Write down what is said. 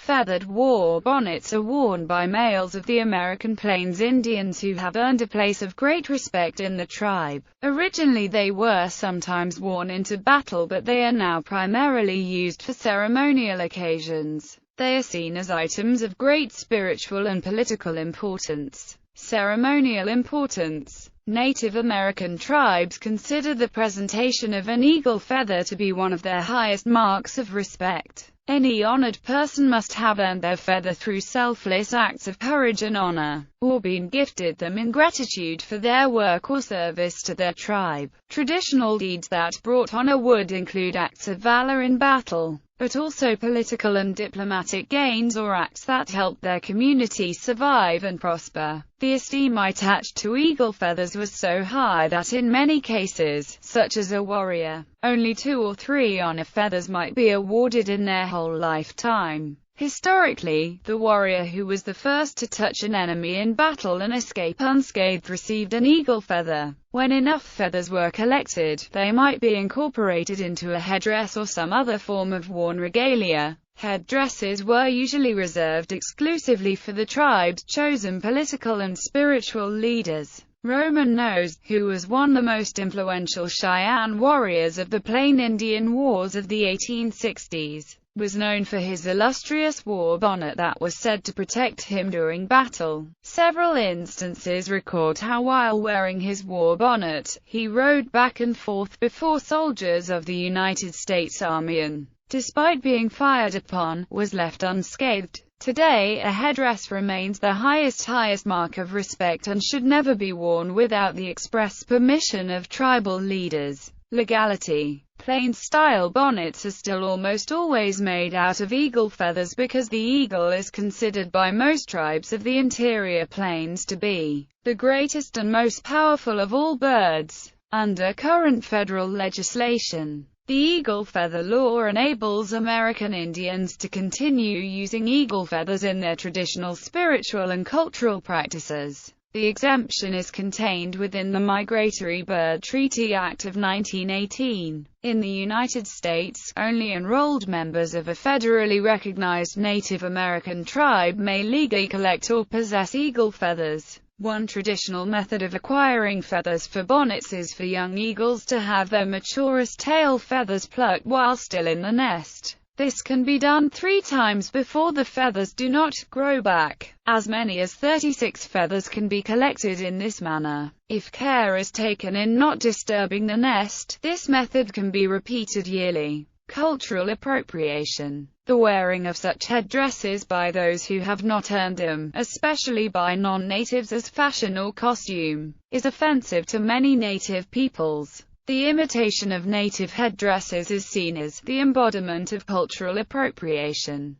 Feathered war bonnets are worn by males of the American Plains Indians who have earned a place of great respect in the tribe. Originally they were sometimes worn into battle, but they are now primarily used for ceremonial occasions. They are seen as items of great spiritual and political importance. Ceremonial importance. Native American tribes consider the presentation of an eagle feather to be one of their highest marks of respect. Any honored person must have earned their feather through selfless acts of courage and honor, or been gifted them in gratitude for their work or service to their tribe. Traditional deeds that brought honor would include acts of valor in battle, but also political and diplomatic gains or acts that helped their community survive and prosper. The esteem attached to eagle feathers was so high that in many cases, such as a warrior, only 2 or 3 honor feathers might be awarded in their whole lifetime. Historically, the warrior who was the first to touch an enemy in battle and escape unscathed received an eagle feather. When enough feathers were collected, they might be incorporated into a headdress or some other form of worn regalia. Headdresses were usually reserved exclusively for the tribe's chosen political and spiritual leaders. Roman Nose, who was one of the most influential Cheyenne warriors of the Plain Indian Wars of the 1860s, was known for his illustrious war bonnet that was said to protect him during battle. Several instances record how while wearing his war bonnet, he rode back and forth before soldiers of the United States Army and, despite being fired upon, was left unscathed. Today, a headdress remains the highest mark of respect and should never be worn without the express permission of tribal leaders. Legality. Plain-style bonnets are still almost always made out of eagle feathers because the eagle is considered by most tribes of the interior plains to be the greatest and most powerful of all birds. Under current federal legislation, the eagle feather law enables American Indians to continue using eagle feathers in their traditional spiritual and cultural practices. The exemption is contained within the Migratory Bird Treaty Act of 1918. In the United States, only enrolled members of a federally recognized Native American tribe may legally collect or possess eagle feathers. One traditional method of acquiring feathers for bonnets is for young eagles to have their maturest tail feathers plucked while still in the nest. This can be done 3 times before the feathers do not grow back. As many as 36 feathers can be collected in this manner. If care is taken in not disturbing the nest, this method can be repeated yearly. Cultural appropriation. The wearing of such headdresses by those who have not earned them, especially by non-natives as fashion or costume, is offensive to many native peoples. The imitation of native headdresses is seen as the embodiment of cultural appropriation.